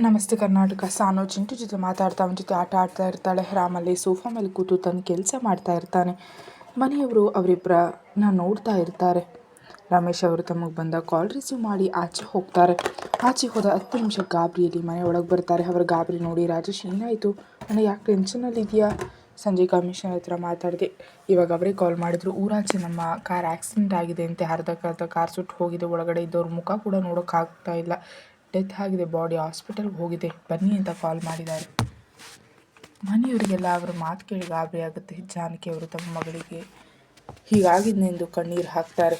ನಮಸ್ತೆ ಕರ್ನಾಟಕ. ಸಾನು ಚಿಂಟು ಜೊತೆ ಮಾತಾಡ್ತಾ ಅವನ ಜೊತೆ ಆಟ ಆಡ್ತಾ ಇರ್ತಾಳೆ. ರಾಮಲ್ಲಿ ಸೋಫಾ ಮೇಲೆ ಕೂತು ತನ್ನ ಕೆಲಸ ಮಾಡ್ತಾ ಇರ್ತಾನೆ. ಮನೆಯವರು ಅವರಿಬ್ಬರನ್ನ ನೋಡ್ತಾ ಇರ್ತಾರೆ. ರಮೇಶ್ ಅವರು ತಮಗೆ ಬಂದ ಕಾಲ್ ರಿಸೀವ್ ಮಾಡಿ ಆಚೆ ಹೋಗ್ತಾರೆ. ಆಚೆ ಹೋದ 10 ನಿಮಿಷ ಗಾಬರಿಯಲ್ಲಿ ಮನೆ ಒಳಗೆ ಬರ್ತಾರೆ. ಅವರ ಗಾಬರಿ ನೋಡಿ, ರಾಜೇಶ್ ಏನಾಯಿತು ಅಣ್ಣ, ಯಾಕೆ ಟೆನ್ಷನಲ್ಲಿದೆಯಾ? ಸಂಜೆ ಕಮಿಷನರ್ ಹತ್ರ ಮಾತಾಡಿದೆ, ಇವಾಗ ಅವರೇ ಕಾಲ್ ಮಾಡಿದ್ರು. ಊರಾಚೆ ನಮ್ಮ ಕಾರ್ ಆಕ್ಸಿಡೆಂಟ್ ಆಗಿದೆ ಅಂತೆ. ಅರ್ಧಕ್ಕರ್ಧ ಕಾರ್ ಸುಟ್ಟು ಹೋಗಿದೆ. ಒಳಗಡೆ ಇದ್ದವ್ರ ಮುಖ ಕೂಡ ನೋಡೋಕ್ಕಾಗ್ತಾ ಇಲ್ಲ. ಡೆತ್ ಆಗಿದೆ. ಬಾಡಿ ಹಾಸ್ಪಿಟಲ್ಗೆ ಹೋಗಿದೆ, ಬನ್ನಿ ಅಂತ ಕಾಲ್ ಮಾಡಿದ್ದಾರೆ. ಮನೆಯವರಿಗೆಲ್ಲ ಅವರ ಮಾತು ಕೇಳಿ ಗಾಬರಿ ಆಗುತ್ತೆ. ಜಾನಕಿ ಅವರು ತಮ್ಮ ಮಗಳಿಗೆ ಹೀಗಾಗಿದ್ದೆಂದು ಕಣ್ಣೀರು ಹಾಕ್ತಾರೆ.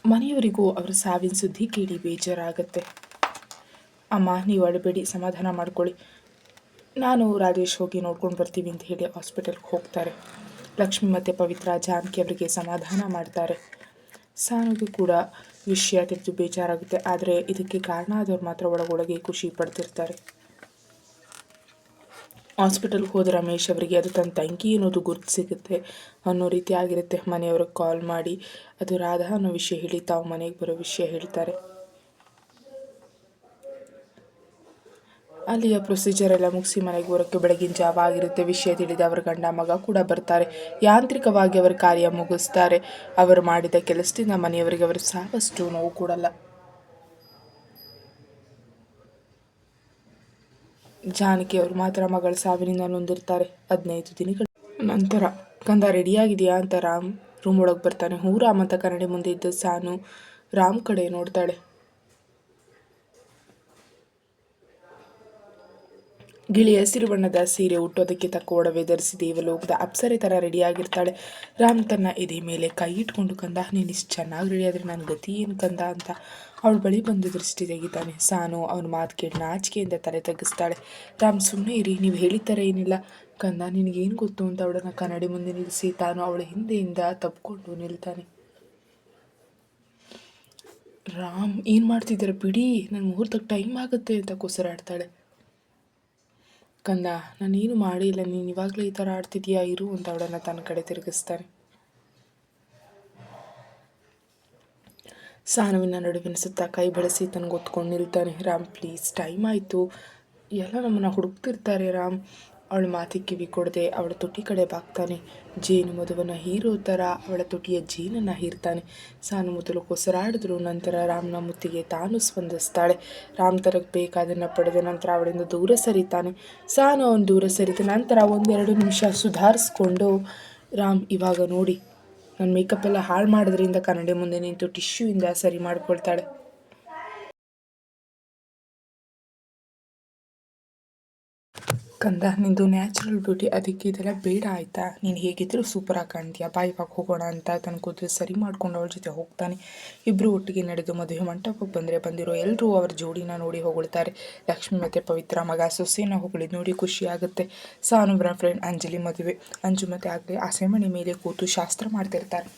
ಮನೆಯವರಿಗೂ ಅವರ ಸಾವಿನ ಸುದ್ದಿ ಕೇಳಿ ಬೇಜಾರಾಗುತ್ತೆ. ಅಮ್ಮ, ನೀವು ಅಳಬೇಡಿ, ಸಮಾಧಾನ ಮಾಡ್ಕೊಳ್ಳಿ, ನಾನು ರಾಜೇಶ್ ಹೋಗಿ ನೋಡ್ಕೊಂಡು ಬರ್ತೀವಿ ಅಂತ ಹೇಳಿ ಹಾಸ್ಪಿಟಲ್ಗೆ ಹೋಗ್ತಾರೆ. ಲಕ್ಷ್ಮಿ ಮತ್ತು ಪವಿತ್ರ ಜಾನಕಿ ಅವರಿಗೆ ಸಮಾಧಾನ ಮಾಡ್ತಾರೆ. ಸಾನುಗೆ ಕೂಡ ವಿಷಯ ತಿಳಿದು ಬೇಜಾರಾಗುತ್ತೆ. ಆದರೆ ಇದಕ್ಕೆ ಕಾರಣ ಆದವ್ರು ಮಾತ್ರ ಒಳಗೊಳಗೆ ಖುಷಿ ಪಡ್ತಿರ್ತಾರೆ. ಹಾಸ್ಪಿಟಲ್ಗೆ ಹೋದ ರಮೇಶ್ ಅವರಿಗೆ ಅದು ತನ್ನ ತಂಗಿ ಅನ್ನೋದು ಗುರ್ತು ಸಿಗುತ್ತೆ ಅನ್ನೋ ರೀತಿ ಆಗಿರುತ್ತೆ. ಮನೆಯವ್ರಿಗೆ ಕಾಲ್ ಮಾಡಿ ಅದು ರಾಧಾ ಅನ್ನೋ ವಿಷಯ ಹೇಳಿ ತಾವು ಮನೆಗೆ ಬರೋ ವಿಷಯ ಹೇಳ್ತಾರೆ. ಅಲ್ಲಿಯ ಪ್ರೊಸೀಜರ್ ಎಲ್ಲ ಮುಗಿಸಿ ಮನೆಗೆ ಬರೋಕ್ಕೆ ಬೆಳಗಿನ ಜಾವ ಆಗಿರುತ್ತೆ. ವಿಷಯ ತಿಳಿದ ಅವರ ಗಂಡ ಮಗ ಕೂಡ ಬರ್ತಾರೆ. ಯಾಂತ್ರಿಕವಾಗಿ ಅವರ ಕಾರ್ಯ ಮುಗಿಸ್ತಾರೆ. ಅವರು ಮಾಡಿದ ಕೆಲಸದಿಂದ ಮನೆಯವರಿಗೆ ಅವರು ಸಾಕಷ್ಟು ನೋವು ಕೊಡಲ್ಲ. ಜಾನಕಿ ಅವರು ಮಾತ್ರ ಮಗಳ ಸಾವಿನಿಂದ ನೊಂದಿರ್ತಾರೆ. 15 ದಿನಗಳ ನಂತರ ಕಂದ ರೆಡಿಯಾಗಿದೆಯಾ ಅಂತ ರಾಮ್ ರೂಮ್ ಒಳಗೆ ಬರ್ತಾನೆ. ಹ್ಞೂ ರಾಮ್ ಅಂತ ಕನ್ನಡಿ ಮುಂದೆ ಇದ್ದ ಸಾನು ರಾಮ್ ಕಡೆ ನೋಡ್ತಾಳೆ. ಗಿಳಿ ಹಸಿರು ಬಣ್ಣದ ಸೀರೆ ಉಟ್ಟೋದಕ್ಕೆ ತಕ್ಕ ಒಡವೆ ಧರಿಸಿ ದೇವಲೋಕದ ಅಪ್ಸರೆ ಥರ ರೆಡಿಯಾಗಿರ್ತಾಳೆ. ರಾಮ್ ತನ್ನ ಎದೆ ಮೇಲೆ ಕೈ ಇಟ್ಕೊಂಡು, ಕಂದ ನೀನು ಇಷ್ಟು ಚೆನ್ನಾಗಿ ರೆಡಿ ಆದರೆ ನನ್ನ ಗತಿ ಏನು ಕಂದ ಅಂತ ಅವಳ ಬಳಿ ಬಂದು ದೃಷ್ಟಿ ತೆಗಿತಾನೆ. ಸಾನು ಅವನ ಮಾತು ಕೇಳಿ ನಾಚಿಕೆಯಿಂದ ತಲೆ ತಗ್ಗಿಸ್ತಾಳೆ. ರಾಮ್, ಸುಮ್ಮನೆ ಇರಿ, ನೀವು ಹೇಳಿದ ಏನಿಲ್ಲ ಕಂದ, ನಿನಗೇನು ಗೊತ್ತು ಅಂತ ಅವಳನ್ನು ಕನ್ನಡಿ ಮುಂದೆ ನಿಲ್ಲಿಸಿ ತಾನು ಅವಳ ಹಿಂದೆಯಿಂದ ತಬ್ಕೊಂಡು ನಿಲ್ತಾನೆ. ರಾಮ್, ಏನು ಮಾಡ್ತಿದ್ದಾರೆ ಬಿಡಿ, ನನ್ನ ಮುಹೂರ್ತಕ್ಕೆ ಟೈಮ್ ಆಗುತ್ತೆ ಅಂತ ಕುಸಿರಾಡ್ತಾಳೆ. ಕಂದ, ನಾನೇನು ಮಾಡಿಲ್ಲ, ನೀನು ಇವಾಗಲೇ ಈ ಥರ ಆಡ್ತಿದ್ಯಾ, ಇರು ಅಂತ ಅವಳನ್ನು ತನ್ನ ಕಡೆ ತಿರುಗಿಸ್ತಾನೆ. ಸಾನುವಿನ ನಡುವಿನ ಸುತ್ತ ಕೈ ಬೆಳೆಸಿ ತನಗೆ ಹೊತ್ಕೊಂಡು ನಿಲ್ತಾನೆ. ರಾಮ್, ಪ್ಲೀಸ್, ಟೈಮ್ ಆಯಿತು, ಎಲ್ಲ ನಮ್ಮನ್ನು ಹುಡುಕ್ತಿರ್ತಾರೆ ರಾಮ್. ಅವಳ ಮಾತಿಗೆ ಕಿವಿ ಕೊಡದೆ ಅವಳ ತುಟಿ ಕಡೆ ಬಾಗ್ತಾನೆ. ಜೇನು ಮಧುವನ್ನು ಹೀರೋ ಥರ ಅವಳ ತುಟಿಯ ಜೇನನ್ನು ಹೀರ್ತಾನೆ. ಸಾನು ಮೊದಲು ಕೊಸರಾಡಿದ್ರು, ನಂತರ ರಾಮ್ನ ಮುತ್ತಿಗೆ ತಾನು ಸ್ಪಂದಿಸ್ತಾಳೆ. ರಾಮ್ ತನಗೆ ಬೇಕಾದನ್ನು ಪಡೆದ ನಂತರ ಅವಳಿಂದ ದೂರ ಸರಿತಾನೆ. ಸಾನು ಅವನು ದೂರ ಸರಿದ ನಂತರ 1-2 ನಿಮಿಷ ಸುಧಾರಿಸ್ಕೊಂಡು, ರಾಮ್, ಇವಾಗ ನೋಡಿ, ನನ್ನ ಮೇಕಪ್ ಎಲ್ಲ ಹಾಳು ಮಾಡೋದ್ರಿಂದ ಕನ್ನಡಿ ಮುಂದೆ ನಿಂತು ಟಿಶ್ಯೂಯಿಂದ ಸರಿ ಮಾಡ್ಕೊಳ್ತಾಳೆ. ಕಂದ, ನಿಂದು ನ್ಯಾಚುರಲ್ ಬ್ಯೂಟಿ, ಅದಕ್ಕೆ ಇದೆಲ್ಲ ಬೇಡ ಆಯಿತಾ? ನೀನು ಹೇಗಿದ್ದರೂ ಸೂಪರಾಗಿ ಕಾಣ್ತೀಯ, ಬಾ ಇವಾಗ ಹೋಗೋಣ ಅಂತ ತನ್ನ ಕೂದಲು ಸರಿ ಮಾಡ್ಕೊಂಡು ಅವಳ ಜೊತೆ ಹೋಗ್ತಾನೆ. ಇಬ್ಬರು ಒಟ್ಟಿಗೆ ನಡೆದು ಮದುವೆ ಮಂಟಪಕ್ಕೆ ಬಂದಿರೋ ಎಲ್ಲರೂ ಅವರ ಜೋಡಿನ ನೋಡಿ ಹೊಗಳ್ತಾರೆ. ಲಕ್ಷ್ಮಿ ಮತ್ತು ಪವಿತ್ರ ಮಗ ಸೊಸೆನ ಹೊಗಳಿದ್ ನೋಡಿ ಖುಷಿಯಾಗುತ್ತೆ. ಸಾನುವರ ಫ್ರೆಂಡ್ ಅಂಜಲಿ ಮದುವೆ. ಅಂಜು ಮತ್ತು ಆಗಲೇ ಆಸೆಮಣಿ ಮೇಲೆ ಕೂತು ಶಾಸ್ತ್ರ ಮಾಡ್ತಿರ್ತಾರೆ.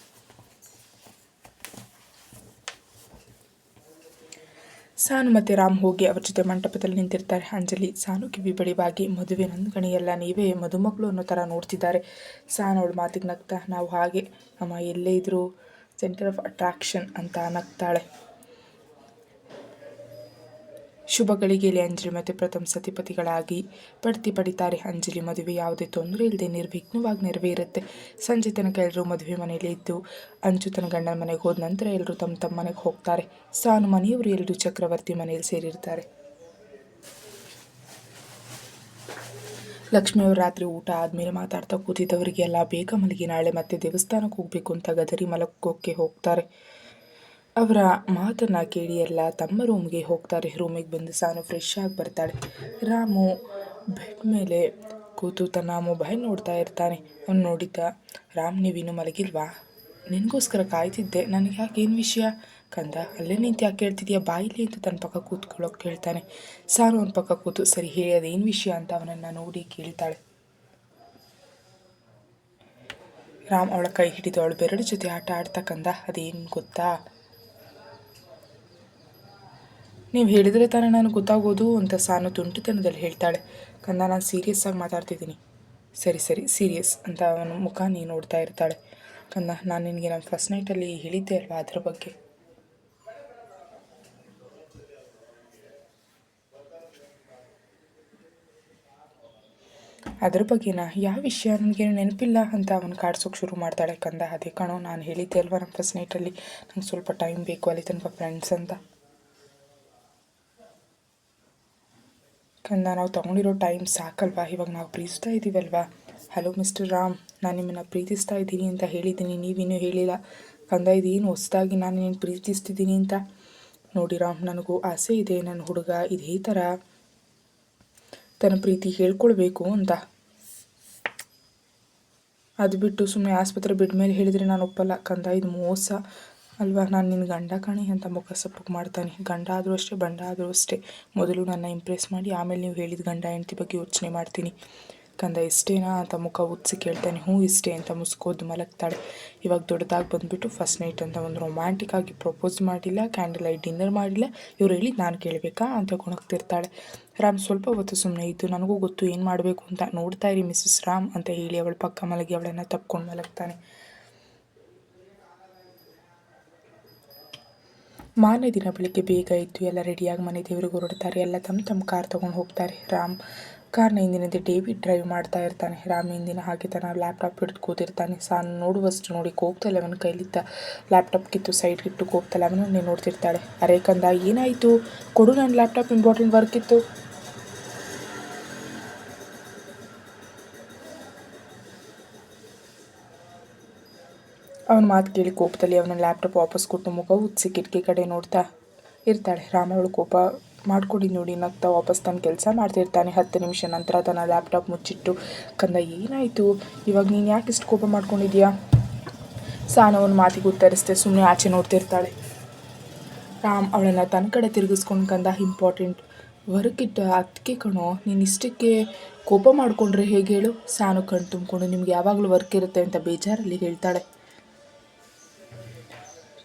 ಸಾನು ಮತ್ತು ರಾಮ್ ಹೋಗಿ ಅವ್ರ ಜೊತೆ ಮಂಟಪದಲ್ಲಿ ನಿಂತಿರ್ತಾರೆ. ಅಂಜಲಿ ಸಾನು ಕಿವಿ ಬಳಿ ಬಾಗಿ, ಮದುವೆ ನಂದಗಣಿಯೆಲ್ಲ ನೀವೇ ಮದುಮಗಳು ಅನ್ನೋ ಥರ ನೋಡ್ತಿದ್ದಾರೆ. ಸಾನು ಅವಳ ಮಾತಿಗೆ ನಗ್ತಾ, ನಾವು ಹಾಗೆ ಅಮ್ಮ, ಎಲ್ಲೇ ಇದ್ದರೂ ಸೆಂಟರ್ ಆಫ್ ಅಟ್ರಾಕ್ಷನ್ ಅಂತ ನಗ್ತಾಳೆ. ಶುಭ ಗಳಿಗೆಯಲ್ಲಿ ಅಂಜಲಿ ಮತ್ತು ಪ್ರಥಮ್ ಸತಿಪತಿಗಳಾಗಿ ಬಡ್ತಿ ಪಡಿತಾರೆ. ಅಂಜಲಿ ಮದುವೆ ಯಾವುದೇ ತೊಂದರೆ ಇಲ್ಲದೆ ನಿರ್ವಿಘ್ನವಾಗಿ ನೆರವೇರುತ್ತೆ. ಸಂಜೆ ತನಕ ಎಲ್ಲರೂ ಮದುವೆ ಮನೆಯಲ್ಲಿ ಇದ್ದು ಅಂಜು ತನ್ನ ಗಂಡನ ಮನೆಗೆ ಹೋದ ನಂತರ ಎಲ್ಲರೂ ತಮ್ಮ ಮನೆಗೆ ಹೋಗ್ತಾರೆ. ಸಾನು ಮನೆಯವರು ಎಲ್ಲರೂ ಚಕ್ರವರ್ತಿ ಮನೆಯಲ್ಲಿ ಸೇರಿರ್ತಾರೆ. ಲಕ್ಷ್ಮಿಯವರು ರಾತ್ರಿ ಊಟ ಆದಮೇಲೆ ಮಾತಾಡ್ತಾ ಕೂತಿದ್ದವರಿಗೆಲ್ಲ ಬೇಗ ಮಲಗಿ ನಾಳೆ ಮತ್ತೆ ದೇವಸ್ಥಾನಕ್ಕೆ ಹೋಗಬೇಕು ಅಂತ ಗದರಿ ಮಲಗೋಕ್ಕೆ ಹೋಗ್ತಾರೆ. ಅವರ ಮಾತನ್ನು ಕೇಳಿ ಎಲ್ಲ ತಮ್ಮ ರೂಮ್ಗೆ ಹೋಗ್ತಾರೆ. ರೂಮಿಗೆ ಬಂದು ಸಾನು ಫ್ರೆಶ್ ಆಗಿ ಬರ್ತಾಳೆ. ರಾಮು ಬೆಡ್ ಮೇಲೆ ಕೂತು ತನ್ನ ಮೊಬೈಲ್ ನೋಡ್ತಾ ಇರ್ತಾನೆ. ಅವ್ನು ನೋಡಿದ್ದ, ರಾಮ್, ನೀವಿನ್ನೂ ಮಲಗಿಲ್ವಾ? ನಿನಗೋಸ್ಕರ ಕಾಯ್ತಿದ್ದೆ, ನನಗೆ ಯಾಕೆ, ಏನು ವಿಷಯ? ಕಂದ, ಅಲ್ಲೇ ನಿಂತು ಯಾಕೆ ಹೇಳ್ತಿದ್ಯಾ, ಬಾಯಿಲಿ ಅಂತ ತನ್ನ ಪಕ್ಕ ಕೂತ್ಕೊಳ್ಳೋಕೆ ಕೇಳ್ತಾನೆ. ಸಾನು ಅವನ ಪಕ್ಕ ಕೂತು, ಸರಿ ಹೇಳಿ ಅದೇನು ವಿಷಯ ಅಂತ ಅವನನ್ನು ನೋಡಿ ಕೇಳ್ತಾಳೆ. ರಾಮ್ ಅವಳ ಕೈ ಹಿಡಿದು ಅವಳು ಬೆರಳು ಜೊತೆ ಆಟ ಆಡ್ತಾ, ಕಂದ, ಅದೇನು ಗೊತ್ತಾ? ನೀವು ಹೇಳಿದರೆ ತಾನೇ ನಾನು ಗೊತ್ತಾಗೋದು ಅಂತ ಸಾನು ತುಂಟುತನದಲ್ಲಿ ಹೇಳ್ತಾಳೆ. ಕಂದ, ನಾನು ಸೀರಿಯಸ್ ಆಗಿ ಮಾತಾಡ್ತಿದ್ದೀನಿ. ಸರಿ ಸೀರಿಯಸ್ ಅಂತ ಅವನ ಮುಖ ನೀನು ನೋಡ್ತಾ ಇರ್ತಾಳೆ. ಕಂದ, ನಾನು ನಿನಗೆ ನಮ್ಮ ಫಸ್ಟ್ ನೈಟಲ್ಲಿ ಹೇಳಿದ್ದೆ ಅಲ್ವಾ ಅದ್ರ ಬಗ್ಗೆ. ಅದ್ರ ಬಗ್ಗೆನಾ? ಯಾವ ವಿಷಯ? ನನಗೇನು ನೆನಪಿಲ್ಲ ಅಂತ ಅವನು ಕಾಡ್ಸೋಕೆ ಶುರು ಮಾಡ್ತಾಳೆ. ಕಂದ ಅದೇ ಕಣೋ, ನಾನು ಹೇಳಿದ್ದೆ ಅಲ್ವಾ ನಮ್ಮ ಫಸ್ಟ್ ನೈಟಲ್ಲಿ ನಂಗೆ ಸ್ವಲ್ಪ ಟೈಮ್ ಬೇಕು ಅಲ್ಲಿ ತನಕ ಫ್ರೆಂಡ್ಸ್ ಅಂತ. ಕಂದ, ನಾವು ತೊಗೊಂಡಿರೋ ಟೈಮ್ ಸಾಕಲ್ವಾ? ಇವಾಗ ನಾವು ಪ್ರೀತಿಸ್ತಾ ಇದ್ದೀವಲ್ವಾ? ಹಲೋ ಮಿಸ್ಟರ್ ರಾಮ್, ನಾನು ನಿಮ್ಮನ್ನು ಪ್ರೀತಿಸ್ತಾ ಇದ್ದೀನಿ ಅಂತ ಹೇಳಿದ್ದೀನಿ, ನೀವಿನ್ನೂ ಹೇಳಿಲ್ಲ. ಕಂದ, ಇದೇನು ಹೊಸದಾಗಿ ನಾನು ನೀನು ಪ್ರೀತಿಸ್ತಿದ್ದೀನಿ ಅಂತ? ನೋಡಿ ರಾಮ್, ನನಗೂ ಆಸೆ ಇದೆ ನನ್ನ ಹುಡುಗ ಇದೇ ಥರ ತನ್ನ ಪ್ರೀತಿ ಹೇಳ್ಕೊಳ್ಬೇಕು ಅಂತ. ಅದು ಬಿಟ್ಟು ಸುಮ್ಮನೆ ಆಸ್ಪತ್ರೆ ಬಿಟ್ಟ ಮೇಲೆ ಹೇಳಿದರೆ ನಾನು ಒಪ್ಪಲ್ಲ. ಕಂದ, ಇದು ಮೋಸ ಅಲ್ವಾ? ನಾನು ನಿನ್ನ ಗಂಡ ಕಾಣಿ ಅಂತ ಮುಖ ಸಪ್ಪಗೆ ಮಾಡ್ತಾನೆ. ಗಂಡ ಆದರೂ ಅಷ್ಟೇ, ಬಂಡ ಆದರೂ ಅಷ್ಟೇ. ಮೊದಲು ನನ್ನ ಇಂಪ್ರೆಸ್ ಮಾಡಿ ಆಮೇಲೆ ನೀವು ಹೇಳಿದ ಗಂಡ ಹೆಂಡತಿ ಬಗ್ಗೆ ಯೋಚನೆ ಮಾಡ್ತೀನಿ. ಕಂದ, ಇಷ್ಟೇನಾ ಅಂತ ಮುಖ ಉತ್ಸಿ ಕೇಳ್ತಾನೆ. ಹ್ಞೂ ಇಷ್ಟೇ ಅಂತ ಮುಸ್ಕೋದು ಮಲಗ್ತಾಳೆ. ಇವಾಗ ದೊಡ್ಡದಾಗಿ ಬಂದುಬಿಟ್ಟು ಫಸ್ಟ್ ನೈಟ್ ಅಂತ ಒಂದು ರೊಮ್ಯಾಂಟಿಕ್ ಆಗಿ ಪ್ರಪೋಸ್ ಮಾಡಿಲ್ಲ, ಕ್ಯಾಂಡಲ್ ಲೈಟ್ ಡಿನ್ನರ್ ಮಾಡಿಲ್ಲ, ಇವ್ರು ಹೇಳಿದ್ದು ನಾನು ಕೇಳಬೇಕಾ ಅಂತ ಗೊಣಗ್ತಿರ್ತಾಳೆ. ರಾಮ್ ಸ್ವಲ್ಪ ಹೊತ್ತು ಸುಮ್ಮನೆ ಇದ್ದು, ನನಗೂ ಗೊತ್ತು ಏನು ಮಾಡಬೇಕು ಅಂತ, ನೋಡ್ತಾ ಇರಿ ಮಿಸ್ಸಸ್ ರಾಮ್ ಅಂತ ಹೇಳಿ ಅವಳ ಪಕ್ಕ ಮಲಗಿ ಅವಳನ್ನು ತಪ್ಕೊಂಡು ಮಲಗ್ತಾನೆ. ಮಾರನೇ ದಿನ ಬೆಳಿಗ್ಗೆ ಬೇಗ ಇದ್ದು ಎಲ್ಲ ರೆಡಿಯಾಗಿ ಮನೆ ದೇವ್ರಿಗೆ ಹೊರಡ್ತಾರೆ. ಎಲ್ಲ ತಮ್ಮ ಕಾರ್ ತೊಗೊಂಡು ಹೋಗ್ತಾರೆ. ರಾಮ್ ಕಾರ್ನ ಹಿಂದಿನಿಂದ ಡೇವಿಡ್ ಡ್ರೈವ್ ಮಾಡ್ತಾ ಇರ್ತಾನೆ. ರಾಮ್ ಹಿಂದಿನ ಹಾಗೆ ತನ್ನ ಲ್ಯಾಪ್ಟಾಪ್ ಹಿಡಿದು ಕೂತಿರ್ತಾನೆ. ಸಾನು ನೋಡುವಷ್ಟು ನೋಡಿ ಕೋಗ್ತಲ್ಲ ಅವನ ಕೈಲಿದ್ದ ಲ್ಯಾಪ್ಟಾಪ್ ಕಿತ್ತು ಸೈಡ್ಗಿಟ್ಟು ಕೋಗ್ತಲ್ಲ ಅವನನ್ನೇ ನೋಡ್ತಿರ್ತಾಳೆ. ಅರೆ ಕಂದ, ಏನಾಯಿತು? ಕೊಡು, ನನ್ನ ಲ್ಯಾಪ್ಟಾಪ್ ಇಂಪಾರ್ಟೆಂಟ್ ವರ್ಕ್ ಇತ್ತು. ಅವನ ಮಾತು ಕೇಳಿ ಕೋಪದಲ್ಲಿ ಅವನ ಲ್ಯಾಪ್ಟಾಪ್ ವಾಪಸ್ ಕೊಟ್ಟು ಮುಖ ಉತ್ಸಿ ಕಿಟಕಿ ಕಡೆ ನೋಡ್ತಾ ಇರ್ತಾಳೆ. ರಾಮ ಅವಳು ಕೋಪ ಮಾಡ್ಕೊಂಡು ನೋಡಿ ನಗ್ತಾ ವಾಪಸ್ ತನ್ನ ಕೆಲಸ ಮಾಡ್ತಿರ್ತಾನೆ. 10 ನಿಮಿಷ ನಂತರ ತನ್ನ ಲ್ಯಾಪ್ಟಾಪ್ ಮುಚ್ಚಿಟ್ಟು, ಕಂದ ಏನಾಯಿತು ಇವಾಗ? ನೀನು ಯಾಕೆ ಇಷ್ಟು ಕೋಪ ಮಾಡ್ಕೊಂಡಿದ್ಯಾ? ಸಾನು ಅವನ ಮಾತಿಗೆ ಉತ್ತರಿಸ್ತೆ ಸುಮ್ಮನೆ ಆಚೆ ನೋಡ್ತಿರ್ತಾಳೆ. ರಾಮ್ ಅವಳನ್ನು ತನ್ನ ಕಡೆ ತಿರುಗಿಸ್ಕೊಂಡು, ಕಂದ ಇಂಪಾರ್ಟೆಂಟ್ ವರ್ಕ್ ಇಟ್ಟು ಅದಕ್ಕೆ ಕಣೋ, ನೀನು ಇಷ್ಟಕ್ಕೆ ಕೋಪ ಮಾಡಿಕೊಂಡ್ರೆ ಹೇಗೆ ಹೇಳು? ಸಾನು ಕಣ್ ತುಂಬಿಕೊಂಡು, ನಿಮ್ಗೆ ಯಾವಾಗಲೂ ವರ್ಕ್ ಇರುತ್ತೆ ಅಂತ ಬೇಜಾರಲ್ಲಿ ಹೇಳ್ತಾಳೆ.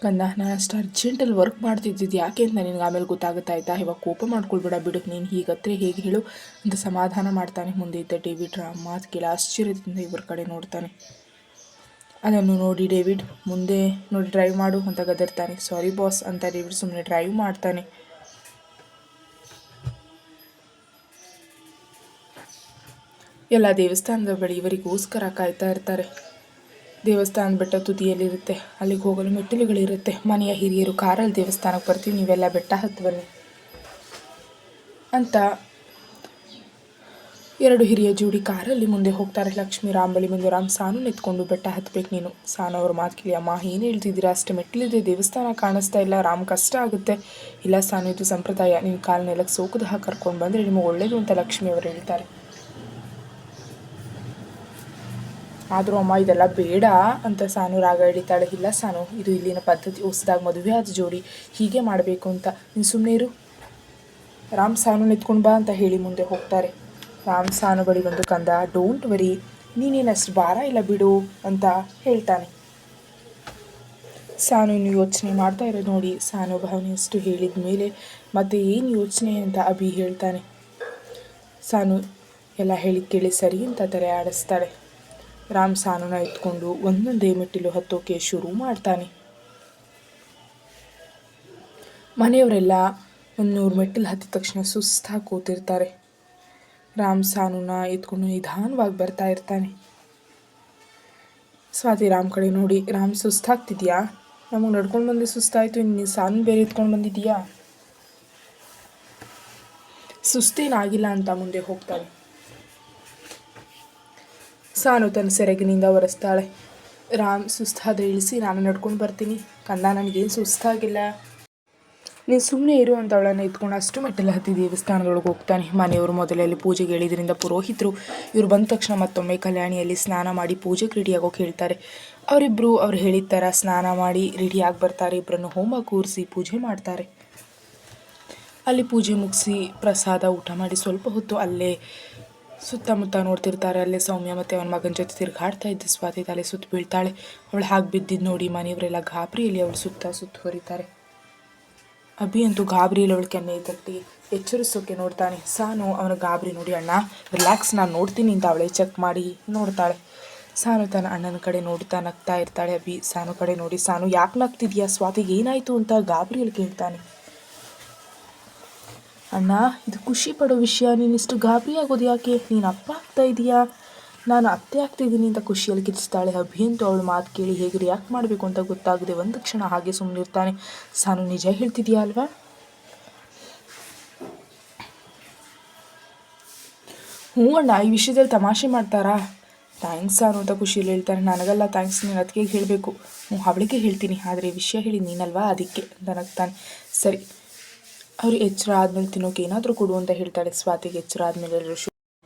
ಕಂದ, ನಾನು ಅಷ್ಟು ಅರ್ಜೆಂಟಲ್ಲಿ ವರ್ಕ್ ಮಾಡ್ತಿದ್ದಿದ್ದು ಯಾಕೆ ಅಂತ ನಿನಗೆ ಆಮೇಲೆ ಗೊತ್ತಾಗುತ್ತಾಯ್ತಾ? ಇವಾಗ ಕೋಪ ಮಾಡ್ಕೊಳ್ಬೇಡ ಬಿಡು, ನೀನು ಹೀಗತ್ರೆ ಹೇಗೆ ಹೇಳು ಅಂತ ಸಮಾಧಾನ ಮಾಡ್ತಾನೆ. ಮುಂದೆ ಇದ್ದ ಡೇವಿಡ್ ರಾಮ್ ಮಾತು ಕೇಳಿ ಆಶ್ಚರ್ಯದಿಂದ ಇವ್ರ ಕಡೆ ನೋಡ್ತಾನೆ. ಅದನ್ನು ನೋಡಿ ಡೇವಿಡ್ ಮುಂದೆ ನೋಡಿ ಡ್ರೈವ್ ಮಾಡು ಅಂತ ಗದರ್ತಾನೆ. ಸಾರಿ ಬಾಸ್ ಅಂತ ಡೇವಿಡ್ ಸುಮ್ಮನೆ ಡ್ರೈವ್ ಮಾಡ್ತಾನೆ. ಎಲ್ಲ ದೇವಸ್ಥಾನದ ಬಳಿ ಇವರಿಗೋಸ್ಕರ ಕಾಯ್ತಾ ಇರ್ತಾರೆ. ದೇವಸ್ಥಾನದ ಬೆಟ್ಟ ತುದಿಯಲ್ಲಿರುತ್ತೆ. ಅಲ್ಲಿಗೆ ಹೋಗಲು ಮೆಟ್ಟಿಲುಗಳಿರುತ್ತೆ. ಮನೆಯ ಹಿರಿಯರು ಕಾರಲ್ಲಿ ದೇವಸ್ಥಾನಕ್ಕೆ ಬರ್ತೀವಿ, ನೀವೆಲ್ಲ ಬೆಟ್ಟ ಹತ್ತು ಬನ್ನಿ ಅಂತ 2 ಹಿರಿಯ ಜೋಡಿ ಕಾರಲ್ಲಿ ಮುಂದೆ ಹೋಗ್ತಾರೆ. ಲಕ್ಷ್ಮಿ ರಾಮ್ ಬಳಿ ಮುಂದೆ ರಾಮ್ ಸಾನು ನೆತ್ಕೊಂಡು ಬೆಟ್ಟ ಹತ್ಬೇಕು ನೀನು. ಸಾನು ಅವ್ರ ಮಾತು ಕೇಳಿ, ಅಮ್ಮ ಏನು ಹೇಳ್ತಿದ್ದೀರಾ? ಅಷ್ಟೇ ಮೆಟ್ಟಿಲಿದೆ, ದೇವಸ್ಥಾನ ಕಾಣಿಸ್ತಾ ಇಲ್ಲ. ರಾಮ್ ಕಷ್ಟ ಆಗುತ್ತೆ. ಇಲ್ಲ ಸಾನು, ಇದು ಸಂಪ್ರದಾಯ, ನೀನು ಕಾಲು ನೆಲಕ್ಕೆ ಸೋಕದ ಹಾಕಿ ಕರ್ಕೊಂಡು ಬಂದರೆ ನಿಮಗೆ ಒಳ್ಳೇದು ಅಂತ ಲಕ್ಷ್ಮಿ ಅವರು ಹೇಳ್ತಾರೆ. ಆದರೂ ಅಮ್ಮ ಇದೆಲ್ಲ ಬೇಡ ಅಂತ ಸಾನು ರಾಗ ಹಿಡಿತಾಳೆ. ಇಲ್ಲ ಸಾನು, ಇದು ಇಲ್ಲಿನ ಪದ್ಧತಿ, ಹೊಸದಾಗಿ ಮದುವೆ ಆದ ಜೋಡಿ ಹೀಗೆ ಮಾಡಬೇಕು ಅಂತ. ನೀನು ಸುಮ್ಮನೆ ಇರು. ರಾಮ್ ಸಾನು ನಿಂತ್ಕೊಂಡು ಬಾ ಅಂತ ಹೇಳಿ ಮುಂದೆ ಹೋಗ್ತಾರೆ. ರಾಮ್ ಸಾನು ಬಳಿ ಬಂದು, ಕಂದ ಡೋಂಟ್ ವರಿ, ನೀನೇನಷ್ಟು ಭಾರ ಇಲ್ಲ ಬಿಡು ಅಂತ ಹೇಳ್ತಾನೆ. ಸಾನು ಇನ್ನು ಯೋಚನೆ ಮಾಡ್ತಾ ಇರೋದು ನೋಡಿ ಸಾನು ಭಾವನೆಯಷ್ಟು ಹೇಳಿದ ಮೇಲೆ ಮತ್ತೆ ಏನು ಯೋಚನೆ ಅಂತ ಅಭಿ ಹೇಳ್ತಾನೆ. ಸಾನು ಎಲ್ಲ ಹೇಳಿ ಕೇಳಿ ಸರಿ ಅಂತ ತಲೆ ಆಡಿಸ್ತಾಳೆ. ರಾಮ್ ಸಾನುನ ಎತ್ಕೊಂಡು ಒಂದೊಂದೇ ಮೆಟ್ಟಿಲು ಹತ್ತೋಕೆ ಶುರು ಮಾಡ್ತಾನೆ. ಮನೆಯವರೆಲ್ಲ 100 ಮೆಟ್ಟಿಲು ಹತ್ತಿದ ತಕ್ಷಣ ಸುಸ್ತಾಗಿ ಕೂತಿರ್ತಾರೆ. ರಾಮ್ ಸಾನುನ ಎತ್ಕೊಂಡು ನಿಧಾನವಾಗಿ ಬರ್ತಾ ಇರ್ತಾನೆ. ಸ್ವಾತಿ ರಾಮ್ ಕಡೆ ನೋಡಿ, ರಾಮ್ ಸುಸ್ತಾಗ್ತಿದ್ಯಾ? ನಮಗೆ ನಡ್ಕೊಂಡು ಬಂದು ಸುಸ್ತಾಯಿತು, ಇನ್ನು ಸಾನು ಬೇರೆ ಎತ್ಕೊಂಡು ಬಂದಿದ್ದೀಯಾ? ಸುಸ್ತೇನಾಗಿಲ್ಲ ಅಂತ ಮುಂದೆ ಹೋಗ್ತಾಳೆ. ಸಾನು ತನ್ನ ಸೆರಗಿನಿಂದ ಒರೆಸ್ತಾಳೆ. ರಾಮ್ ಸುಸ್ತಾದರೆ ಇಳಿಸಿ, ನಾನು ನಡ್ಕೊಂಡು ಬರ್ತೀನಿ. ಕಂದ ನನಗೇನು ಸುಸ್ತಾಗಿಲ್ಲ, ನೀನು ಸುಮ್ಮನೆ ಇರು ಅಂತ ಅವಳನ್ನು ಎತ್ಕೊಂಡು ಅಷ್ಟು ಮೆಟ್ಟಲು ಹತ್ತಿ ದೇವಸ್ಥಾನದೊಳಗೆ ಹೋಗ್ತಾನೆ. ಮನೆಯವರು ಮೊದಲಲ್ಲಿ ಪೂಜೆಗೆ ಹೇಳಿದ್ರಿಂದ ಪುರೋಹಿತರು ಇವರು ಬಂದ ತಕ್ಷಣ ಮತ್ತೊಮ್ಮೆ ಕಲ್ಯಾಣಿಯಲ್ಲಿ ಸ್ನಾನ ಮಾಡಿ ಪೂಜೆಗೆ ರೆಡಿಯಾಗೋಕೆ ಹೇಳ್ತಾರೆ. ಅವರಿಬ್ಬರು ಅವ್ರು ಹೇಳಿದ ಥರ ಸ್ನಾನ ಮಾಡಿ ರೆಡಿಯಾಗಿ ಬರ್ತಾರೆ. ಇಬ್ಬರನ್ನು ಹೋಮ ಕೂರಿಸಿ ಪೂಜೆ ಮಾಡ್ತಾರೆ. ಅಲ್ಲಿ ಪೂಜೆ ಮುಗಿಸಿ ಪ್ರಸಾದ ಊಟ ಮಾಡಿ ಸ್ವಲ್ಪ ಹೊತ್ತು ಅಲ್ಲೇ ಸುತ್ತಮುತ್ತ ನೋಡ್ತಿರ್ತಾರೆ. ಅಲ್ಲೇ ಸೌಮ್ಯ ಮತ್ತು ಅವನ ಮಗನ ಜೊತೆ ತಿರುಗಾಡ್ತಾ ಇದ್ದ ಸ್ವಾತಿ ತಲೆ ಸುತ್ತು ಬೀಳ್ತಾಳೆ. ಅವಳು ಹಾಗೆ ಬಿದ್ದಿದ್ದು ನೋಡಿ ಮನೆಯವರೆಲ್ಲ ಗಾಬರಿಯಲ್ಲಿ ಅವಳು ಸುತ್ತುವರಿತಾರೆ. ಅಭಿ ಅಂತೂ ಗಾಬರಿಯಲ್ಲಿ ಅವಳು ಕೆನ್ನೆ ತಟ್ಟಿ ಎಚ್ಚರಿಸೋಕೆ ನೋಡ್ತಾನೆ. ಸಾನು ಅವನ ಗಾಬರಿ ನೋಡಿ, ಅಣ್ಣ ರಿಲ್ಯಾಕ್ಸ್, ನಾನು ನೋಡ್ತೀನಿ ಅಂತ ಅವಳೇ ಚೆಕ್ ಮಾಡಿ ನೋಡ್ತಾಳೆ. ಸಾನು ತನ್ನ ಅಣ್ಣನ ಕಡೆ ನೋಡ್ತಾ ನಗ್ತಾ ಇರ್ತಾಳೆ. ಅಭಿ ಸಾನು ಕಡೆ ನೋಡಿ, ಸಾನು ಯಾಕೆ ನಗ್ತಿದ್ಯಾ? ಸ್ವಾತಿಗೆ ಏನಾಯಿತು ಅಂತ ಗಾಬರಿಯಲ್ಲಿ ಕೇಳ್ತಾನೆ. ಅಣ್ಣ, ಇದು ಖುಷಿ ಪಡೋ ವಿಷಯ. ನೀನಿಷ್ಟು ಗಾಬರಿ ಆಗೋದು ಯಾಕೆ? ನೀನು ಅಪ್ಪ ಆಗ್ತಾ ಇದೀಯಾ? ನಾನು ಅತ್ತೆ ಆಗ್ತಿದ್ದೀನಿ ಅಂತ ಖುಷಿಯಲ್ಲಿ ಕಿರ್ಚ್ತಾಳೆ. ಅಭಿಯಂತೂ ಅವಳು ಮಾತು ಕೇಳಿ ಹೇಗೆ ರಿಯಾಕ್ಟ್ ಮಾಡಬೇಕು ಅಂತ ಗೊತ್ತಾಗದೆ ಒಂದು ಕ್ಷಣ ಹಾಗೆ ಸುಮ್ಮನಿರ್ತಾನೆ. ಸಾನು, ನಿಜ ಹೇಳ್ತಿದ್ಯಾ ಅಲ್ವಾ? ಹ್ಞೂ ಅಣ್ಣ, ಈ ವಿಷಯದಲ್ಲಿ ತಮಾಷೆ ಮಾಡ್ತಾರಾ? ಥ್ಯಾಂಕ್ಸ್ ಸಾನು ಅಂತ ಖುಷಿಯಲ್ಲಿ ಹೇಳ್ತಾರೆ. ನನಗಲ್ಲ ಥ್ಯಾಂಕ್ಸ್, ನೀನು ಅದಕ್ಕೆ ಹೇಳಬೇಕು. ಹ್ಞೂ, ಅವಳಿಗೆ ಹೇಳ್ತೀನಿ, ಆದರೆ ಈ ವಿಷಯ ಹೇಳಿ ನೀನಲ್ವಾ, ಅದಕ್ಕೆ ಅಂತ ನಗ್ತಾನೆ. ಸರಿ, ಅವರು ಎಚ್ಚರ ಆದಮೇಲೆ ತಿನ್ನೋಕೆ ಏನಾದರೂ ಕೊಡು ಅಂತ ಹೇಳ್ತಾಳೆ. ಸ್ವಾತಿಗೆ ಎಚ್ಚರ ಆದಮೇಲೆ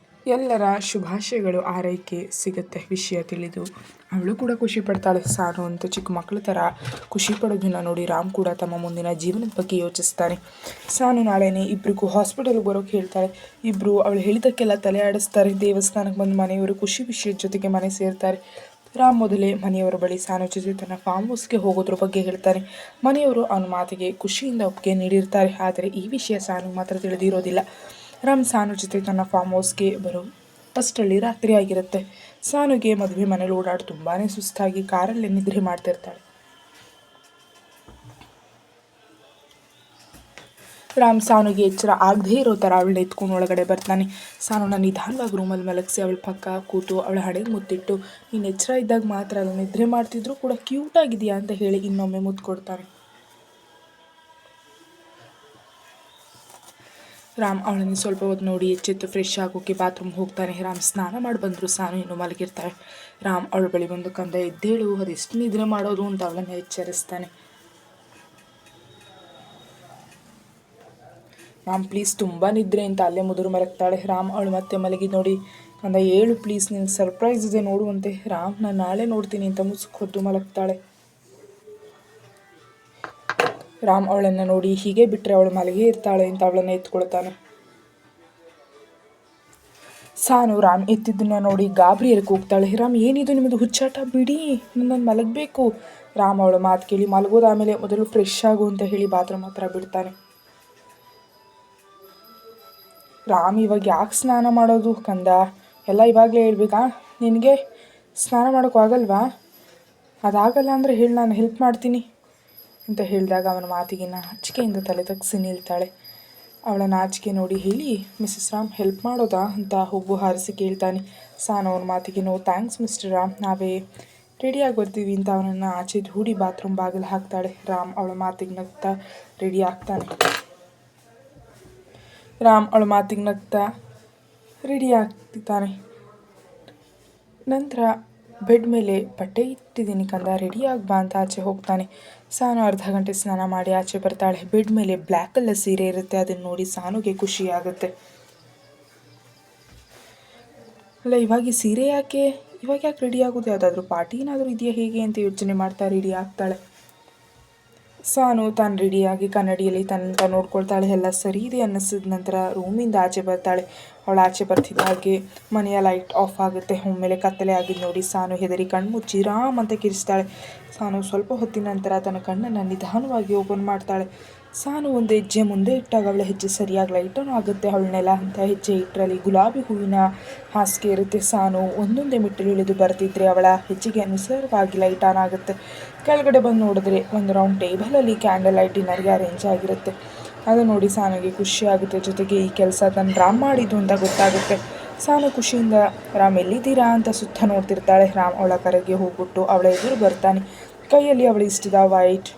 ಎಲ್ಲರ ಶುಭಾಶಯಗಳು, ಆರೈಕೆ ಸಿಗುತ್ತೆ ವಿಷಯ ತಿಳಿದು. ಅವಳು ಕೂಡ ಖುಷಿ ಪಡ್ತಾಳೆ. ಸಾನು ಅಂತ ಚಿಕ್ಕ ಮಕ್ಕಳ ಥರ ಖುಷಿ ಪಡೋದನ್ನ ನೋಡಿ ರಾಮ್ ಕೂಡ ತಮ್ಮ ಮುಂದಿನ ಜೀವನದ ಬಗ್ಗೆ ಯೋಚಿಸ್ತಾನೆ. ಸಾನು ನಾಳೆನೇ ಇಬ್ಬರಿಗೂ ಹಾಸ್ಪಿಟಲ್ಗೆ ಬರೋಕ್ಕೆ ಹೇಳ್ತಾಳೆ. ಇಬ್ಬರು ಅವಳು ಹೇಳಿದ್ದಕ್ಕೆಲ್ಲ ತಲೆ ಆಡಿಸ್ತಾರೆ. ದೇವಸ್ಥಾನಕ್ಕೆ ಬಂದು ಮನೆಯವರು ಖುಷಿ ವಿಷಯದ ಜೊತೆಗೆ ಮನೆ ಸೇರ್ತಾರೆ. ರಾಮ್ ಮೊದಲೇ ಮನೆಯವರ ಬಳಿ ಸಾನು ಜೊತೆ ತನ್ನ ಫಾರ್ಮ್ ಹೌಸ್ಗೆ ಹೋಗೋದ್ರ ಬಗ್ಗೆ ಹೇಳ್ತಾನೆ. ಮನೆಯವರು ಅವನ ಮಾತಿಗೆ ಖುಷಿಯಿಂದ ಒಪ್ಪಿಗೆ ನೀಡಿರ್ತಾರೆ. ಆದರೆ ಈ ವಿಷಯ ಸಾನು ಮಾತ್ರ ತಿಳಿದಿರೋದಿಲ್ಲ. ರಾಮ್ ಸಾನು ಜೊತೆ ತನ್ನ ಫಾರ್ಮ್ ಹೌಸ್ಗೆ ಬರೋ ಅಷ್ಟರಲ್ಲಿ ರಾತ್ರಿ ಆಗಿರುತ್ತೆ. ಸಾನುಗೆ ಮದುವೆ ಮನೇಲಿ ಓಡಾಡಿ ತುಂಬಾ ಸುಸ್ತಾಗಿ ಕಾರಲ್ಲೇ ನಿದ್ರೆ ಮಾಡ್ತಿರ್ತಾಳೆ. ರಾಮ್ ಸಾನುಗೆ ಎಚ್ಚರ ಆಗದೇ ಇರೋ ಥರ ಅವಳನ್ನ ಎತ್ಕೊಂಡು ಒಳಗಡೆ ಬರ್ತಾನೆ. ಸಾನುನ ನಿಧಾನವಾಗಿ ರೂಮಲ್ಲಿ ಮಲಗಿಸಿ ಅವಳ ಪಕ್ಕ ಕೂತು ಅವಳ ಹಣೆಗೆ ಮುತ್ತಿಟ್ಟು, ನೀನು ಎಚ್ಚರ ಇದ್ದಾಗ ಮಾತ್ರ ಅಲ್ಲ, ನಿದ್ರೆ ಮಾಡ್ತಿದ್ರು ಕೂಡ ಕ್ಯೂಟಾಗಿದೆಯಾ ಅಂತ ಹೇಳಿ ಇನ್ನೊಮ್ಮೆ ಮುತ್ತು ಕೊಡ್ತಾನೆ. ರಾಮ್ ಅವಳನ್ನು ಸ್ವಲ್ಪ ಹೊತ್ತು ನೋಡಿ ಎಚ್ಚೆತ್ತು ಫ್ರೆಶ್ ಆಗೋಕ್ಕೆ ಬಾತ್ರೂಮ್ ಹೋಗ್ತಾನೆ. ರಾಮ್ ಸ್ನಾನ ಮಾಡಿ ಬಂದರು. ಸಾನು ಇನ್ನೂ ಮಲಗಿರ್ತಾಳೆ. ರಾಮ್ ಅವಳ ಬಳಿ ಬಂದು, ಕಂದ ಎದ್ದೇಳು, ಅದೆಷ್ಟು ನಿದ್ರೆ ಮಾಡೋದು ಅಂತ ಅವಳನ್ನು ಎಚ್ಚರಿಸ್ತಾನೆ. ರಾಮ್ ಪ್ಲೀಸ್, ತುಂಬ ನಿದ್ರೆ ಅಂತ ಅಲ್ಲೇ ಮುದುರು ಮಲಗ್ತಾಳೆ. ರಾಮ್ ಅವಳು ಮತ್ತೆ ಮಲಗಿ ನೋಡಿ, ಕಂದ ಏಳು ಪ್ಲೀಸ್, ನಿನಗೆ ಸರ್ಪ್ರೈಸ್ ಇದೆ ನೋಡುವಂತೆ. ರಾಮ್, ನಾನು ನಾಳೆ ನೋಡ್ತೀನಿ ಅಂತ ಮುಸುಕು ಹೊದ್ದು ಮಲಗ್ತಾಳೆ. ರಾಮ್ ಅವಳನ್ನು ನೋಡಿ ಹೀಗೆ ಬಿಟ್ಟರೆ ಅವಳು ಮಲಗೇ ಇರ್ತಾಳೆ ಅಂತ ಅವಳನ್ನು ಎತ್ಕೊಳ್ತಾನೆ. ಸಾನು ರಾಮ್ ಎತ್ತಿದ್ದನ್ನ ನೋಡಿ ಗಾಬರಿಯಲ್ಲಿ ಕೂಗ್ತಾಳೆ. ರಾಮ್, ಏನಿದು ನಿಮ್ಮದು ಹುಚ್ಚಾಟ, ಬಿಡಿ, ನನ್ನನ್ನು ಮಲಗಬೇಕು. ರಾಮ್ ಅವಳ ಮಾತು ಕೇಳಿ ಮಲಗೋದಾಮೇಲೆ ಮೊದಲು ಫ್ರೆಶ್ ಆಗು ಅಂತ ಹೇಳಿ ಬಾತ್ರೂಮ್ ಹತ್ರ ಬಿಡ್ತಾನೆ. ರಾಮ್, ಇವಾಗ ಯಾಕೆ ಸ್ನಾನ ಮಾಡೋದು ಕಂದ? ಎಲ್ಲ ಇವಾಗಲೇ ಹೇಳ್ಬೇಕಾ? ನಿನಗೆ ಸ್ನಾನ ಮಾಡೋಕ್ಕಾಗಲ್ವಾ? ಅದಾಗಲ್ಲ ಅಂದರೆ ಹೇಳಿ, ನಾನು ಹೆಲ್ಪ್ ಮಾಡ್ತೀನಿ ಅಂತ ಹೇಳಿದಾಗ ಅವನ ಮಾತಿಗೆ ನಾಚಿಕೆಯಿಂದ ತಲೆ ತಗ್ಸಿ ನಿಲ್ತಾಳೆ. ಅವಳ ನಾಚಿಕೆ ನೋಡಿ, ಹೇಳಿ ಮಿಸಸ್ ರಾಮ್, ಹೆಲ್ಪ್ ಮಾಡೋದಾ ಅಂತ ಹುಬ್ಬು ಹಾರಿಸಿ ಕೇಳ್ತಾನೆ. ಸಾನು ಅವನ ಮಾತಿಗೆ, ನೋ ಥ್ಯಾಂಕ್ಸ್ ಮಿಸ್ಟರ್ ರಾಮ್, ನಾವೇ ರೆಡಿಯಾಗಿ ಬರ್ತೀವಿ ಅಂತ ಅವನನ್ನು ಆಚೆ ಹೂಡಿ ಬಾತ್ರೂಮ್ ಬಾಗಿಲು ಹಾಕ್ತಾಳೆ. ರಾಮ್ ಅವಳ ಮಾತಿಗೆ ನಗ್ತಾ ರೆಡಿ ಆಗ್ತಾನೆ. ರೆಡಿ ಆಗ್ತಾನೆ. ನಂತರ ಬೆಡ್ ಮೇಲೆ ಬಟ್ಟೆ ಇಟ್ಟಿದ್ದೀನಿ ಕಂದ, ರೆಡಿಯಾಗಿ ಬಾ ಅಂತ ಆಚೆ ಹೋಗ್ತಾನೆ. ಸಾನು ಅರ್ಧ ಗಂಟೆ ಸ್ನಾನ ಮಾಡಿ ಆಚೆ ಬರ್ತಾಳೆ. ಬೆಡ್ ಮೇಲೆ ಬ್ಲ್ಯಾಕ್ ಕಲರ್ ಸೀರೆ ಇರುತ್ತೆ. ಅದನ್ನು ನೋಡಿ ಸಾನುಗೆ ಖುಷಿ ಆಗುತ್ತೆ. ಅಲ್ಲ, ಇವಾಗ ಸೀರೆ ಯಾಕೆ, ಇವಾಗ ಯಾಕೆ ರೆಡಿ ಆಗೋದು? ಯಾವುದಾದ್ರೂ ಪಾರ್ಟಿ ಏನಾದರೂ ಇದೆಯಾ ಹೇಗೆ ಅಂತ ಯೋಚನೆ ಮಾಡ್ತಾ ರೆಡಿ ಆಗ್ತಾಳೆ. ಸಾನು ತಾನು ರೆಡಿಯಾಗಿ ಕನ್ನಡಿಯಲ್ಲಿ ತನ್ನ ನೋಡ್ಕೊಳ್ತಾಳೆ. ಎಲ್ಲ ಸರಿ ಇದೆ ಅನ್ನಿಸಿದ ನಂತರ ರೂಮಿಂದ ಆಚೆ ಬರ್ತಾಳೆ. ಅವಳು ಆಚೆ ಬರ್ತಿದ್ದ ಹಾಗೆ ಮನೆಯ ಲೈಟ್ ಆಫ್ ಆಗುತ್ತೆ. ಒಮ್ಮೆಲೆ ಕತ್ತಲೆ ಆಗಿದ್ದು ನೋಡಿ ಸಾನು ಹೆದರಿ ಕಣ್ಣು ಮುಚ್ಚಿ ರಾಮ್ ಅಂತ ಕಿರಿಸ್ತಾಳೆ. ಸಾನು ಸ್ವಲ್ಪ ಹೊತ್ತಿನ ನಂತರ ತನ್ನ ಕಣ್ಣನ್ನು ನಿಧಾನವಾಗಿ ಓಪನ್ ಮಾಡ್ತಾಳೆ. ಸಾನು ಒಂದು ಹೆಜ್ಜೆ ಮುಂದೆ ಇಟ್ಟಾಗ ಅವಳ ಹೆಜ್ಜೆ ಸರಿಯಾಗಿ ಲೈಟನ್ನು ಆಗುತ್ತೆ. ಅವಳನ್ನೆಲ್ಲ ಅಂತ ಹೆಜ್ಜೆ ಇಟ್ಟರಲ್ಲಿ ಗುಲಾಬಿ ಹೂವಿನ ಹಾಸಿಗೆ ಇರುತ್ತೆ. ಸಾನು ಒಂದೊಂದೇ ಮೆಟ್ಟಲು ಇಳಿದು ಬರ್ತಿದ್ರೆ ಅವಳ ಹೆಜ್ಜೆಗೆ ಅನುಸಾರವಾಗಿ ಲೈಟ್ ಆನ್ ಆಗುತ್ತೆ. ಕೆಳಗಡೆ ಬಂದು ನೋಡಿದ್ರೆ ಒಂದು ರೌಂಡ್ ಟೇಬಲಲ್ಲಿ ಕ್ಯಾಂಡಲ್ ಲೈಟ್ ಡಿನ್ನರ್ಗೆ ಅರೇಂಜ್ ಆಗಿರುತ್ತೆ. ಅದು ನೋಡಿ ಸಾನುಗೆ ಖುಷಿ ಆಗುತ್ತೆ. ಜೊತೆಗೆ ಈ ಕೆಲಸ ತನ್ನ ರಾಮ್ ಮಾಡಿದ್ದು ಅಂತ ಗೊತ್ತಾಗುತ್ತೆ. ಸಾನು ಖುಷಿಯಿಂದ ರಾಮ್ ಎಲ್ಲಿದ್ದೀರಾ ಅಂತ ಸುತ್ತ ನೋಡ್ತಿರ್ತಾಳೆ. ರಾಮ್ ಅವಳ ಕರೆಗೆ ಹೋಗ್ಬಿಟ್ಟು ಅವಳ ಎದುರು ಬರ್ತಾನೆ. ಕೈಯಲ್ಲಿ ಅವಳು ಇಷ್ಟದ ವೈಟ್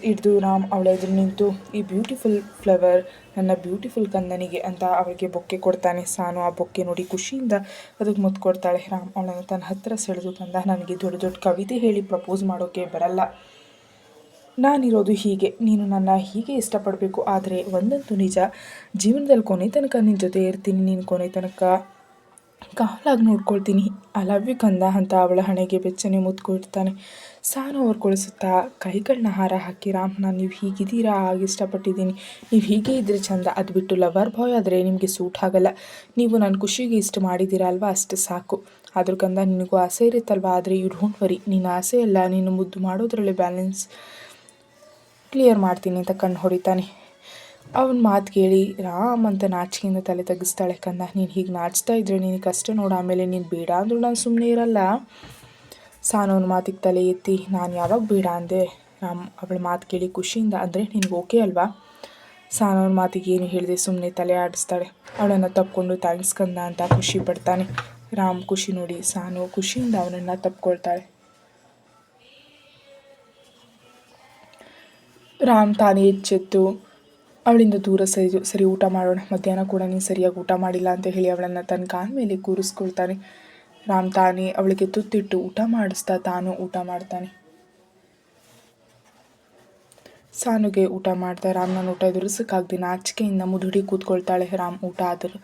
ಹಿಡಿದು ರಾಮ್ ಅವಳ ಎದುರು ನಿಂತು, ಈ ಬ್ಯೂಟಿಫುಲ್ ಫ್ಲವರ್ ನನ್ನ ಬ್ಯೂಟಿಫುಲ್ ಕಂದನಿಗೆ ಅಂತ ಅವಳಿಗೆ ಬೊಕ್ಕೆ ಕೊಡ್ತಾನೆ. ಸಾನು ಆ ಬೊಕ್ಕೆ ನೋಡಿ ಖುಷಿಯಿಂದ ಅದಕ್ಕೆ ಮುತ್ತು ಕೊಡ್ತಾಳೆ. ರಾಮ್ ಅವಳನ್ನು ತನ್ನ ಹತ್ತಿರ ಸೆಳೆದು, ಕಂದ, ನನಗೆ ದೊಡ್ಡ ದೊಡ್ಡ ಕವಿತೆ ಹೇಳಿ ಪ್ರಪೋಸ್ ಮಾಡೋಕ್ಕೆ ಬರಲ್ಲ. ನಾನಿರೋದು ಹೀಗೆ, ನೀನು ನನ್ನ ಹೀಗೆ ಇಷ್ಟಪಡಬೇಕು. ಆದರೆ ಒಂದಂತೂ ನಿಜ, ಜೀವನದಲ್ಲಿ ಕೊನೆ ತನಕ ನಿನ್ನ ಜೊತೆ ಇರ್ತೀನಿ, ನೀನು ಕೊನೆ ತನಕ ಕಾಲಾಗಿ ನೋಡ್ಕೊಳ್ತೀನಿ. ಐ ಲವ್ ಯು ಕಂದ ಅಂತ ಅವಳ ಹಣೆಗೆ ಬೆಚ್ಚನೆ ಮುತ್ತು ಕೊಡ್ತಾನೆ. ಸಾನು ಹೊರ್ಕೊಳಿಸುತ್ತಾ ಕೈಗಳನ್ನ ಹಾರ ಹಾಕಿ, ರಾಮ್, ನಾನು ನೀವು ಹೀಗಿದ್ದೀರಾ, ಹಾಗೆ ಇಷ್ಟಪಟ್ಟಿದ್ದೀನಿ, ನೀವು ಹೀಗೆ ಇದ್ದರೆ ಚಂದ. ಅದು ಬಿಟ್ಟು ಲವರ್ ಬಾಯ್ ಆದರೆ ನಿಮಗೆ ಸೂಟ್ ಆಗಲ್ಲ. ನೀವು ನನ್ನ ಖುಷಿಗೆ ಇಷ್ಟು ಮಾಡಿದ್ದೀರಾ ಅಲ್ವಾ, ಅಷ್ಟು ಸಾಕು. ಆದರೂ ಕಂದ, ನಿನಗೂ ಆಸೆ ಇರುತ್ತಲ್ವ, ಆದರೆ ಯು ಡೋಂಟ್ ವರಿ, ನಿನ್ನ ಆಸೆ ಎಲ್ಲ ನೀನು ಮುದ್ದು ಮಾಡೋದ್ರಲ್ಲಿ ಬ್ಯಾಲೆನ್ಸ್ ಕ್ಲಿಯರ್ ಮಾಡ್ತೀನಿ ಅಂತ ಕಣ್ಣು ಹೊಡಿತಾನೆ. ಅವನ ಮಾತು ಕೇಳಿ ರಾಮ್ ಅಂತ ನಾಚಿಕೆಯಿಂದ ತಲೆ ತಗ್ಗಿಸ್ತಾಳೆ. ಕಂದ, ನೀನು ಹೀಗೆ ನಾಚ್ತಾ ಇದ್ರೆ ನಿನಗೆ ಕಷ್ಟ ನೋಡು, ಆಮೇಲೆ ನೀನು ಬೇಡ ಅಂದರೂ ನಾನು ಸುಮ್ಮನೆ ಇರಲ್ಲ. ಸಾನು ಅವನ ಮಾತಿಗೆ ತಲೆ ಎತ್ತಿ, ನಾನು ಯಾವಾಗ ಬೇಡ ಅಂದೆ? ರಾಮ್ ಅವಳ ಮಾತು ಕೇಳಿ ಖುಷಿಯಿಂದ, ಅಂದರೆ ನಿನಗೆ ಓಕೆ ಅಲ್ವಾ? ಸಾನು ಅವ್ರ ಮಾತಿಗೆ ಏನು ಹೇಳಿದೆ ಸುಮ್ಮನೆ ತಲೆ ಆಡಿಸ್ತಾಳೆ. ಅವಳನ್ನು ತಪ್ಕೊಂಡು ಥ್ಯಾಂಕ್ಸ್ ಕಂದ ಅಂತ ಖುಷಿ ಪಡ್ತಾನೆ. ರಾಮ್ ಖುಷಿ ನೋಡಿ ಸಾನು ಖುಷಿಯಿಂದ ಅವನನ್ನು ತಪ್ಕೊಳ್ತಾಳೆ. ರಾಮ್ ತಾನೇ ಎಚ್ಚೆತ್ತು ಅವಳಿಂದ ದೂರ ಸರಿ ಊಟ ಮಾಡೋಣ, ಮಧ್ಯಾಹ್ನ ಕೂಡ ನೀನು ಸರಿಯಾಗಿ ಊಟ ಮಾಡಿಲ್ಲ ಅಂತ ಹೇಳಿ ಅವಳನ್ನು ತನ್ನ ಕಾಲ ಮೇಲೆ ಕೂರಿಸ್ಕೊಳ್ತಾನೆ. ರಾಮ್ ತಾನೇ ಅವಳಿಗೆ ತುತ್ತಿಟ್ಟು ಊಟ ಮಾಡಿಸ್ತಾ ತಾನು ಊಟ ಮಾಡ್ತಾನೆ. ಸಾನುಗೆ ಊಟ ಮಾಡ್ತಾ ರಾಮ್ನ ಊಟ ಎದುರಿಸೋಕ್ಕಾಗದೆ ನಾಚಿಕೆಯಿಂದ ಮುದುಡಿ ಕೂತ್ಕೊಳ್ತಾಳೆ. ರಾಮ್ ಊಟ ಆದರೂ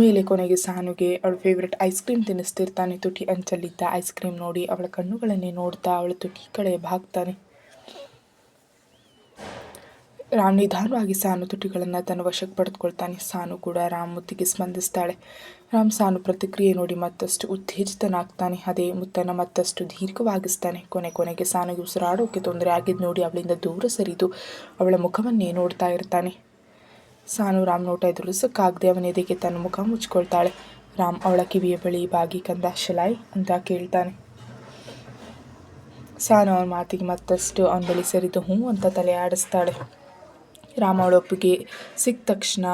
ಮೇಲೆ ಕೊನೆಗೆ ಸಾನುಗೆ ಅವಳ ಫೇವ್ರೆಟ್ ಐಸ್ ಕ್ರೀಮ್ ತಿನ್ನಿಸ್ತಿರ್ತಾನೆ. ತುಟಿ ಅಂಚಲ್ಲಿದ್ದ ಐಸ್ ಕ್ರೀಮ್ ನೋಡಿ ಅವಳ ಕಣ್ಣುಗಳನ್ನೇ ನೋಡ್ತಾ ಅವಳ ತುಟಿ ಕಡೆ ಬಾಗ್ತಾನೆ. ರಾಮ್ ನಿಧಾನವಾಗಿ ಸಾನು ತುಟಿಗಳನ್ನು ತನ್ನ ವಶಕ್ಕೆ ಪಡೆದುಕೊಳ್ತಾನೆ. ಸಾನು ಕೂಡ ರಾಮ್ ಮುತ್ತಿಗೆ ಸ್ಪಂದಿಸ್ತಾಳೆ. ರಾಮ್ ಸಾನು ಪ್ರತಿಕ್ರಿಯೆ ನೋಡಿ ಮತ್ತಷ್ಟು ಉತ್ತೇಜಿತನಾಗ್ತಾನೆ. ಅದೇ ಮುತ್ತನ್ನು ಮತ್ತಷ್ಟು ದೀರ್ಘವಾಗಿಸ್ತಾನೆ. ಕೊನೆಗೆ ಸಾನುಗೆ ಉಸಿರಾಡೋಕೆ ತೊಂದರೆ ಆಗಿದ್ದು ನೋಡಿ ಅವಳಿಂದ ದೂರ ಸರಿದು ಅವಳ ಮುಖವನ್ನೇ ನೋಡ್ತಾ ಇರ್ತಾನೆ. ಸಾನು ರಾಮ್ ನೋಟ ಎದುರಿಸೋಕ್ಕಾಗದೆ ಅವನ ಎದೆಗೆ ತನ್ನ ಮುಖ ಮುಚ್ಕೊಳ್ತಾಳೆ. ರಾಮ್ ಅವಳ ಕಿವಿಯ ಬಳಿ ಬಾಗಿ ಕಂದ ಶಲಾಯ್ ಅಂತ ಕೇಳ್ತಾನೆ. ಸಾನು ಅವನ ಮಾತಿಗೆ ಮತ್ತಷ್ಟು ಅವನ ಬಳಿ ಸರಿದು ಹ್ಞೂ ಅಂತ ತಲೆ ಆಡಿಸ್ತಾಳೆ. ರಾಮ್ ಅವಳ ಒಪ್ಪಿಗೆ ಸಿಕ್ಕ ತಕ್ಷಣ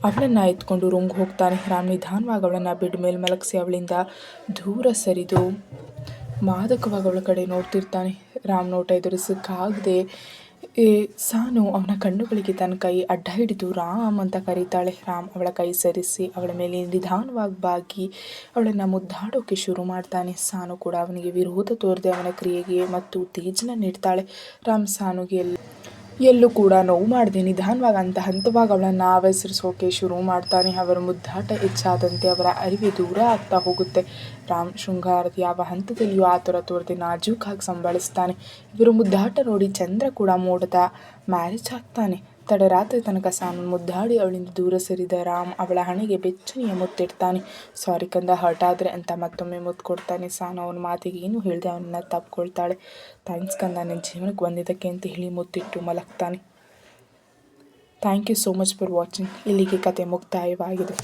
ಅವಳನ್ನು ಎತ್ಕೊಂಡು ರೂಮ್ಗೆ ಹೋಗ್ತಾನೆ. ರಾಮ್ ನಿಧಾನವಾಗಿ ಅವಳನ್ನು ಬೆಡ್ ಮೇಲೆ ಮಲಗಿಸಿ ಅವಳಿಂದ ದೂರ ಸರಿದು ಮಾದಕವಾಗಿ ಅವಳ ಕಡೆ ನೋಡ್ತಿರ್ತಾನೆ. ರಾಮ್ ನೋಟ ಎದುರಿಸೋಕ್ಕಾಗದೆ ಸಾನು ಅವನ ಕಣ್ಣುಗಳಿಗೆ ತನ್ನ ಕೈ ಅಡ್ಡ ಹಿಡಿದು ರಾಮ್ ಅಂತ ಕರೀತಾಳೆ. ರಾಮ್ ಅವಳ ಕೈ ಸರಿಸಿ ಅವಳ ಮೇಲೆ ನಿಧಾನವಾಗಿ ಬಾಗಿ ಅವಳನ್ನು ಮುದ್ದಾಡೋಕೆ ಶುರು ಮಾಡ್ತಾನೆ. ಸಾನು ಕೂಡ ಅವನಿಗೆ ವಿರೋಧ ತೋರದೆ ಅವನ ಕ್ರಿಯೆಗೆ ಮತ್ತು ಉತ್ತೇಜನ ನೀಡ್ತಾಳೆ. ರಾಮ್ ಸಾನುಗೆ ಎಲ್ಲೂ ಕೂಡ ನೋವು ಮಾಡದೆ ನಿಧಾನವಾಗಿ ಹಂತವಾಗಿ ಅವಳನ್ನು ಆವರಿಸೋಕೆ ಶುರು ಮಾಡ್ತಾನೆ. ಅವರ ಮುದ್ದಾಟ ಹೆಚ್ಚಾದಂತೆ ಅವರ ಅರಿವೆ ದೂರ ಆಗ್ತಾ ಹೋಗುತ್ತೆ. ರಾಮ್ ಶೃಂಗಾರದ ಯಾವ ಹಂತದಲ್ಲಿಯೂ ಆತುರ ತೋರದೆ ನಾಜೂಕಾಗಿ ಸಂಭಾಳಿಸ್ತಾನೆ. ಇವರು ಮುದ್ದಾಟ ನೋಡಿ ಚಂದ್ರ ಕೂಡ ಮೋಡದ ಮ್ಯಾರೇಜ್ ಆಗ್ತಾನೆ. ತಡರಾತ್ರಿ ತನಕ ಸಾನು ಮುದ್ದಾಡಿ ಅವಳಿಂದ ದೂರ ಸರಿದ ರಾಮ್ ಅವಳ ಹಣೆಗೆ ಬೆಚ್ಚನೆಯ ಮುತ್ತಿಡ್ತಾನೆ. ಸಾರಿ ಕಂದ ಹರ್ಟ್ ಆದರೆ ಅಂತ ಮತ್ತೊಮ್ಮೆ ಮುತ್ತು ಕೊಡ್ತಾನೆ. ಸಾನು ಅವನ ಮಾತಿಗೆ ಏನು ಹೇಳಿದೆ ಅವನನ್ನು ತಪ್ಕೊಳ್ತಾಳೆ. ಥ್ಯಾಂಕ್ಸ್ ಕಂದ ನನ್ನ ಜೀವನಕ್ಕೆ ಬಂದಿದ್ದಕ್ಕೆ ಅಂತ ಹೇಳಿ ಮುತ್ತಿಟ್ಟು ಮಲಗ್ತಾನೆ. Thank you so much for watching. ಇಲ್ಲಿಗೆ ಕತೆ ಮುಕ್ತಾಯವಾಗಿದೆ.